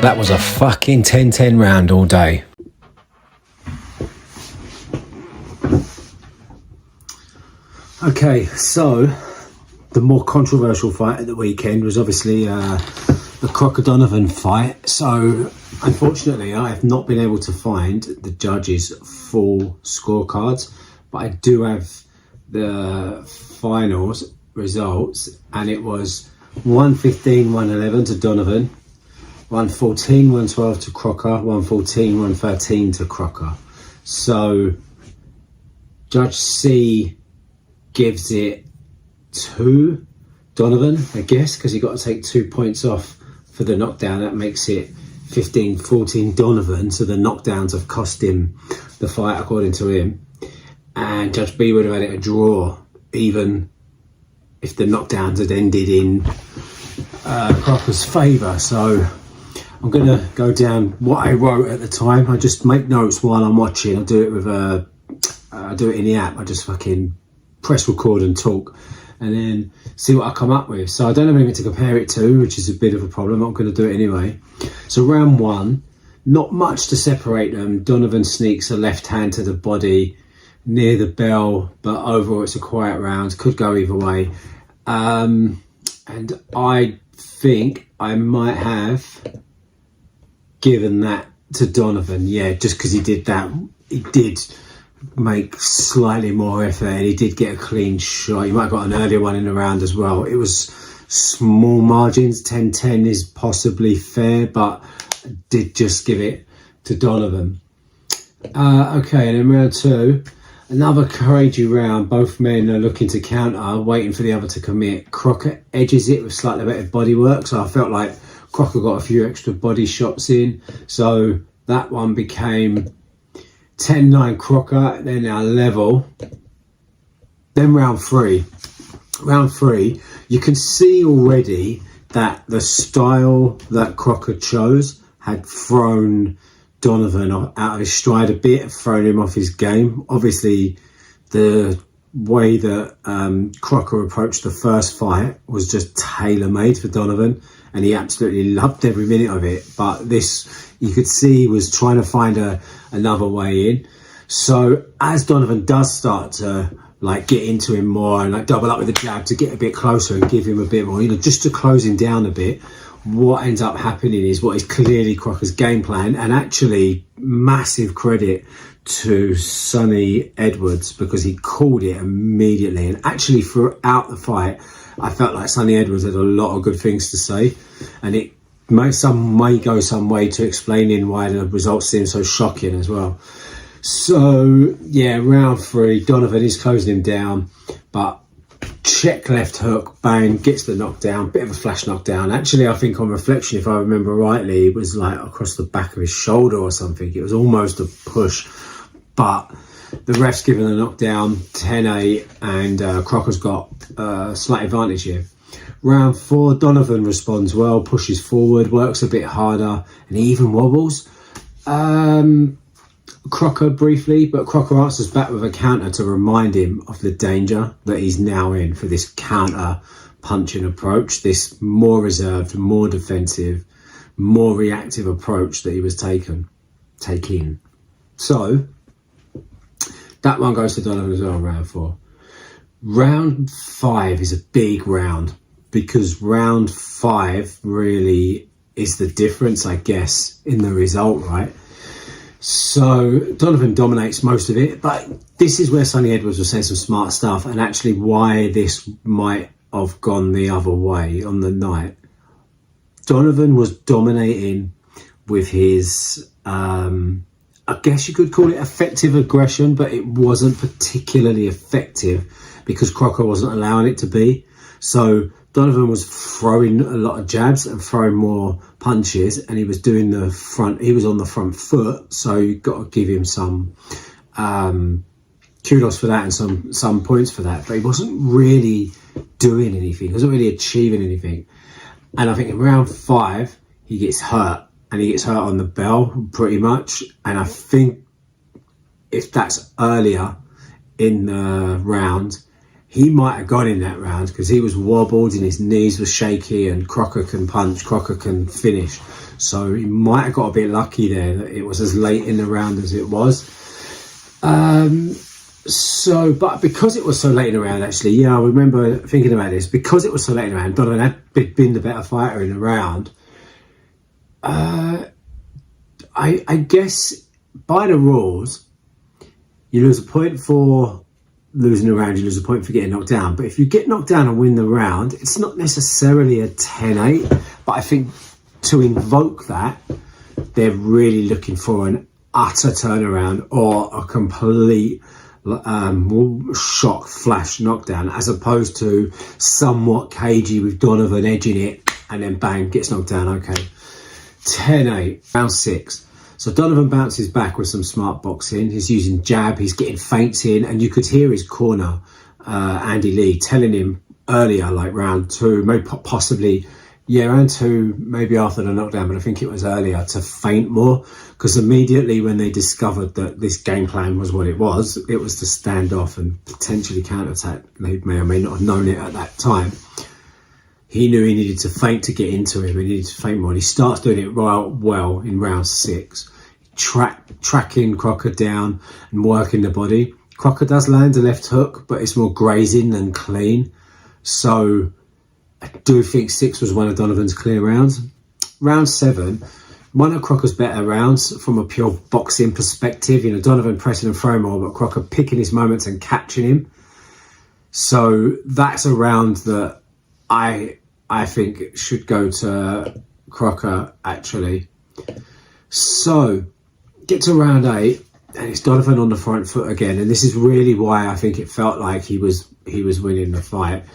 That was a fucking 10-10 round all day. Okay, so the more controversial fight at the weekend was obviously the Crocker Donovan fight. So unfortunately, I have not been able to find the judges' full scorecards, but I do have the finals results, and it was 115-111 to Donovan, 114-112 to Crocker, 114-113 to Crocker. So Judge C gives it to Donovan, I guess, because he got to take 2 points off for the knockdown. That makes it 15-14 Donovan. So the knockdowns have cost him the fight, according to him. And Judge B would have had it a draw, even if the knockdowns had ended in Crocker's favour. So I'm going to go down what I wrote at the time. I just make notes while I'm watching. I do it with I do it in the app. I just fucking press record and talk, and then see what I come up with. So I don't have anything to compare it to, which is a bit of a problem. I'm going to do it anyway. So round one, not much to separate them. Donovan sneaks a left hand to the body near the bell, but overall it's a quiet round. Could go either way. And I think I might have given that to Donovan. Yeah, just because he did that. He did make slightly more effort, and he did get a clean shot. You might have got an earlier one in the round as well. It was small margins. 10-10 is possibly fair, but I did just give it to Donovan. Okay, and in round two, another crazy round. Both men are looking to counter, waiting for the other to commit. Crocker edges it with slightly better body work, so I felt like Crocker got a few extra body shots in, so that one became 10-9 Crocker. Then our level. Then round three, you can see already that the style that Crocker chose had thrown Donovan out of his stride a bit, thrown him off his game. Obviously, the way that Crocker approached the first fight was just tailor-made for Donovan, and he absolutely loved every minute of it. But this, you could see, he was trying to find another way in. So as Donovan does start to like get into him more and like double up with the jab to get a bit closer and give him a bit more, just to close him down a bit, what ends up happening is what is clearly Crocker's game plan, and actually massive credit to Sonny Edwards, because he called it immediately. And actually throughout the fight, I felt like Sonny Edwards had a lot of good things to say, and it may go some way to explaining why the results seem so shocking as well. So yeah, round three, Donovan is closing him down, but check left hook, bang, gets the knockdown, bit of a flash knockdown. Actually, I think on reflection, if I remember rightly, it was like across the back of his shoulder or something. It was almost a push, but the ref's given the knockdown, 10-8, and Crocker's got a slight advantage here. Round four, Donovan responds well, pushes forward, works a bit harder, and he even wobbles. Crocker briefly, but Crocker answers back with a counter to remind him of the danger that he's now in for this counter punching approach, this more reserved, more defensive, more reactive approach that he was taking. So that one goes to Donovan as well, round four. Round five is a big round, because round five really is the difference, I guess, in the result, right? So Donovan dominates most of it, but this is where Sonny Edwards was saying some smart stuff, and actually why this might have gone the other way on the night. Donovan was dominating with his, I guess you could call it effective aggression, but it wasn't particularly effective because Crocker wasn't allowing it to be. So Donovan was throwing a lot of jabs and throwing more punches, and he was doing the front. He was on the front foot, so you've got to give him some kudos for that and some points for that. But he wasn't really doing anything. He wasn't really achieving anything. And I think in round five, he gets hurt, and he gets hurt on the bell pretty much. And I think if that's earlier in the round, he might have gone in that round because he was wobbled and his knees were shaky, and Crocker can punch, Crocker can finish. So he might have got a bit lucky there that it was as late in the round as it was. But because it was so late in the round, actually, yeah, I remember thinking about this. Because it was so late in the round, Donovan had been the better fighter in the round. I guess by the rules, you lose a point for losing a round, you lose a point for getting knocked down. But if you get knocked down and win the round, it's not necessarily a 10-8. But I think to invoke that, they're really looking for an utter turnaround or a complete shock flash knockdown, as opposed to somewhat cagey with Donovan edging it and then bang, gets knocked down. Okay, 10-8, round 6. So Donovan bounces back with some smart boxing. He's using jab, he's getting feints in, and you could hear his corner, Andy Lee, telling him earlier, like round 2, maybe possibly, round 2, maybe after the knockdown, but I think it was earlier, to feint more, because immediately when they discovered that this game plan was what it was to stand off and potentially counterattack. They may or may not have known it at that time. He knew he needed to feint to get into him. He needed to feint more. And he starts doing it well in round 6. Tracking Crocker down and working the body. Crocker does land a left hook, but it's more grazing than clean. So I do think 6 was one of Donovan's clear rounds. Round 7, one of Crocker's better rounds from a pure boxing perspective. You know, Donovan pressing and throwing more, but Crocker picking his moments and catching him. So that's a round that I think should go to Crocker, actually. So get to round 8, and it's Donovan on the front foot again, and this is really why I think it felt like he was winning the fight.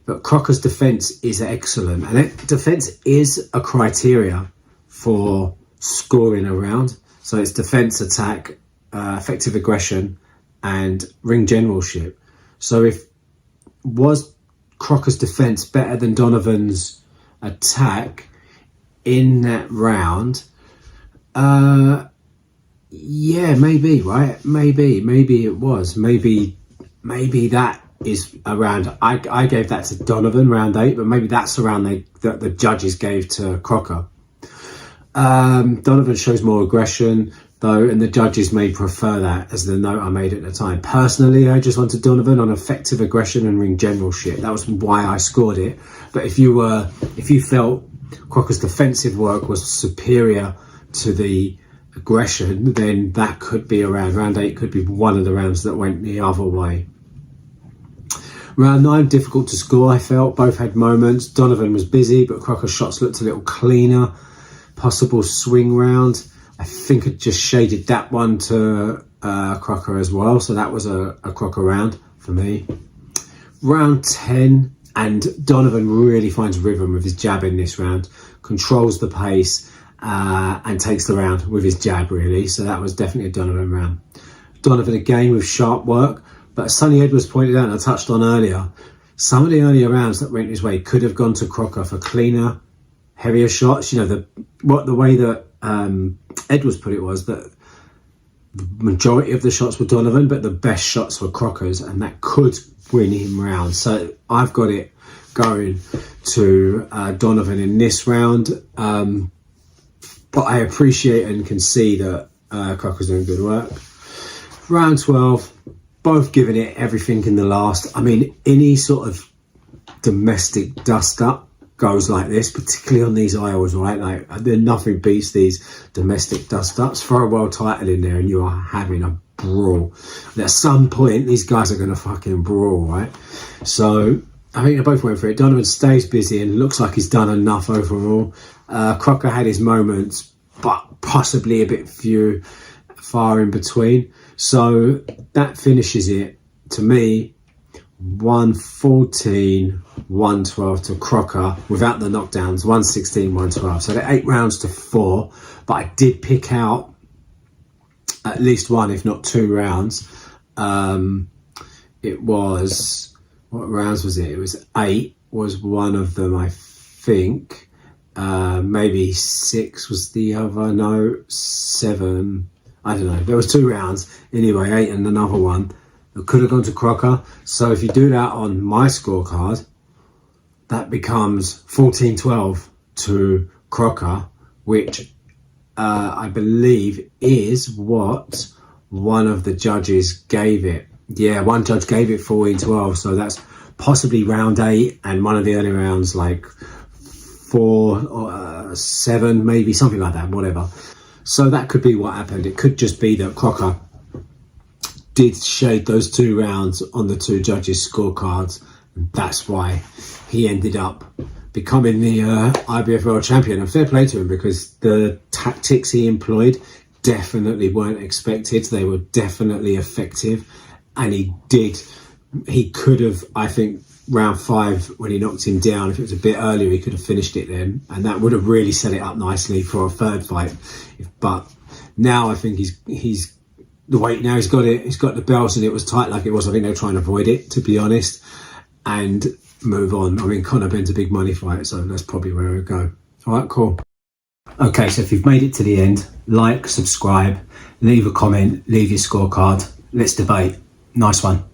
But Crocker's defense is excellent, and defense is a criteria for scoring a round. So it's defense, attack, effective aggression, and ring generalship. So if was Crocker's defense better than Donovan's attack in that round, maybe, right? Maybe it was. Maybe that is a round. I gave that to Donovan, round 8, but maybe that's a round that the judges gave to Crocker. Donovan shows more aggression, though, and the judges may prefer that, as the note I made at the time. Personally, I just wanted Donovan on effective aggression and ring generalship. That was why I scored it. But if you felt Crocker's defensive work was superior to the aggression, then that could be a round. Round 8 could be one of the rounds that went the other way. Round 9, difficult to score, I felt. Both had moments. Donovan was busy, but Crocker's shots looked a little cleaner. Possible swing round. I think it just shaded that one to Crocker as well. So that was a Crocker round for me. Round 10, and Donovan really finds rhythm with his jab in this round. Controls the pace and takes the round with his jab, really. So that was definitely a Donovan round. Donovan again with sharp work. But as Sonny Edwards pointed out and I touched on earlier, some of the earlier rounds that went his way could have gone to Crocker for cleaner, heavier shots. You know, the way that Edwards put it was that the majority of the shots were Donovan, but the best shots were Crocker's, and that could win him round. So I've got it going to Donovan in this round. But I appreciate and can see that Crocker's doing good work. Round 12, both giving it everything in the last. I mean, any sort of domestic dust-up goes like this, particularly on these aisles, right? Like, nothing beats these domestic dust-ups. Throw a world title in there and you are having a brawl. And at some point, these guys are going to fucking brawl, right? So I think they both went for it. Donovan stays busy and looks like he's done enough overall. Crocker had his moments, but possibly a bit far in between. So that finishes it, to me, 114, 112 to Crocker without the knockdowns, 116, 112. So they're 8 rounds to 4, but I did pick out at least one, if not 2 rounds. It was, what rounds was it? It was 8 was one of them, I think. Maybe 6 was the other, no, 7. I don't know. There was 2 rounds. Anyway, 8 and another one. It could have gone to Crocker. So if you do that on my scorecard, that becomes 14-12 to Crocker, which I believe is what one of the judges gave it. Yeah, one judge gave it 14-12, so that's possibly round 8, and one of the early rounds like 4 or 7, maybe something like that, whatever. So that could be what happened. It could just be that Crocker did shade those 2 rounds on the 2 judges' scorecards. That's why he ended up becoming the IBF World Champion. And fair play to him, because the tactics he employed definitely weren't expected. They were definitely effective. And he could have, I think, round 5, when he knocked him down, if it was a bit earlier, he could have finished it then. And that would have really set it up nicely for a 3rd fight. But now I think he's the weight, now he's got it, he's got the belt, and it was tight like it was. I think they're trying to avoid it, to be honest, and move on. I mean, Conor Benn's a big money fight, so that's probably where it would go. All right, cool. Okay, so if you've made it to the end, like, subscribe, leave a comment, leave your scorecard. Let's debate. Nice one.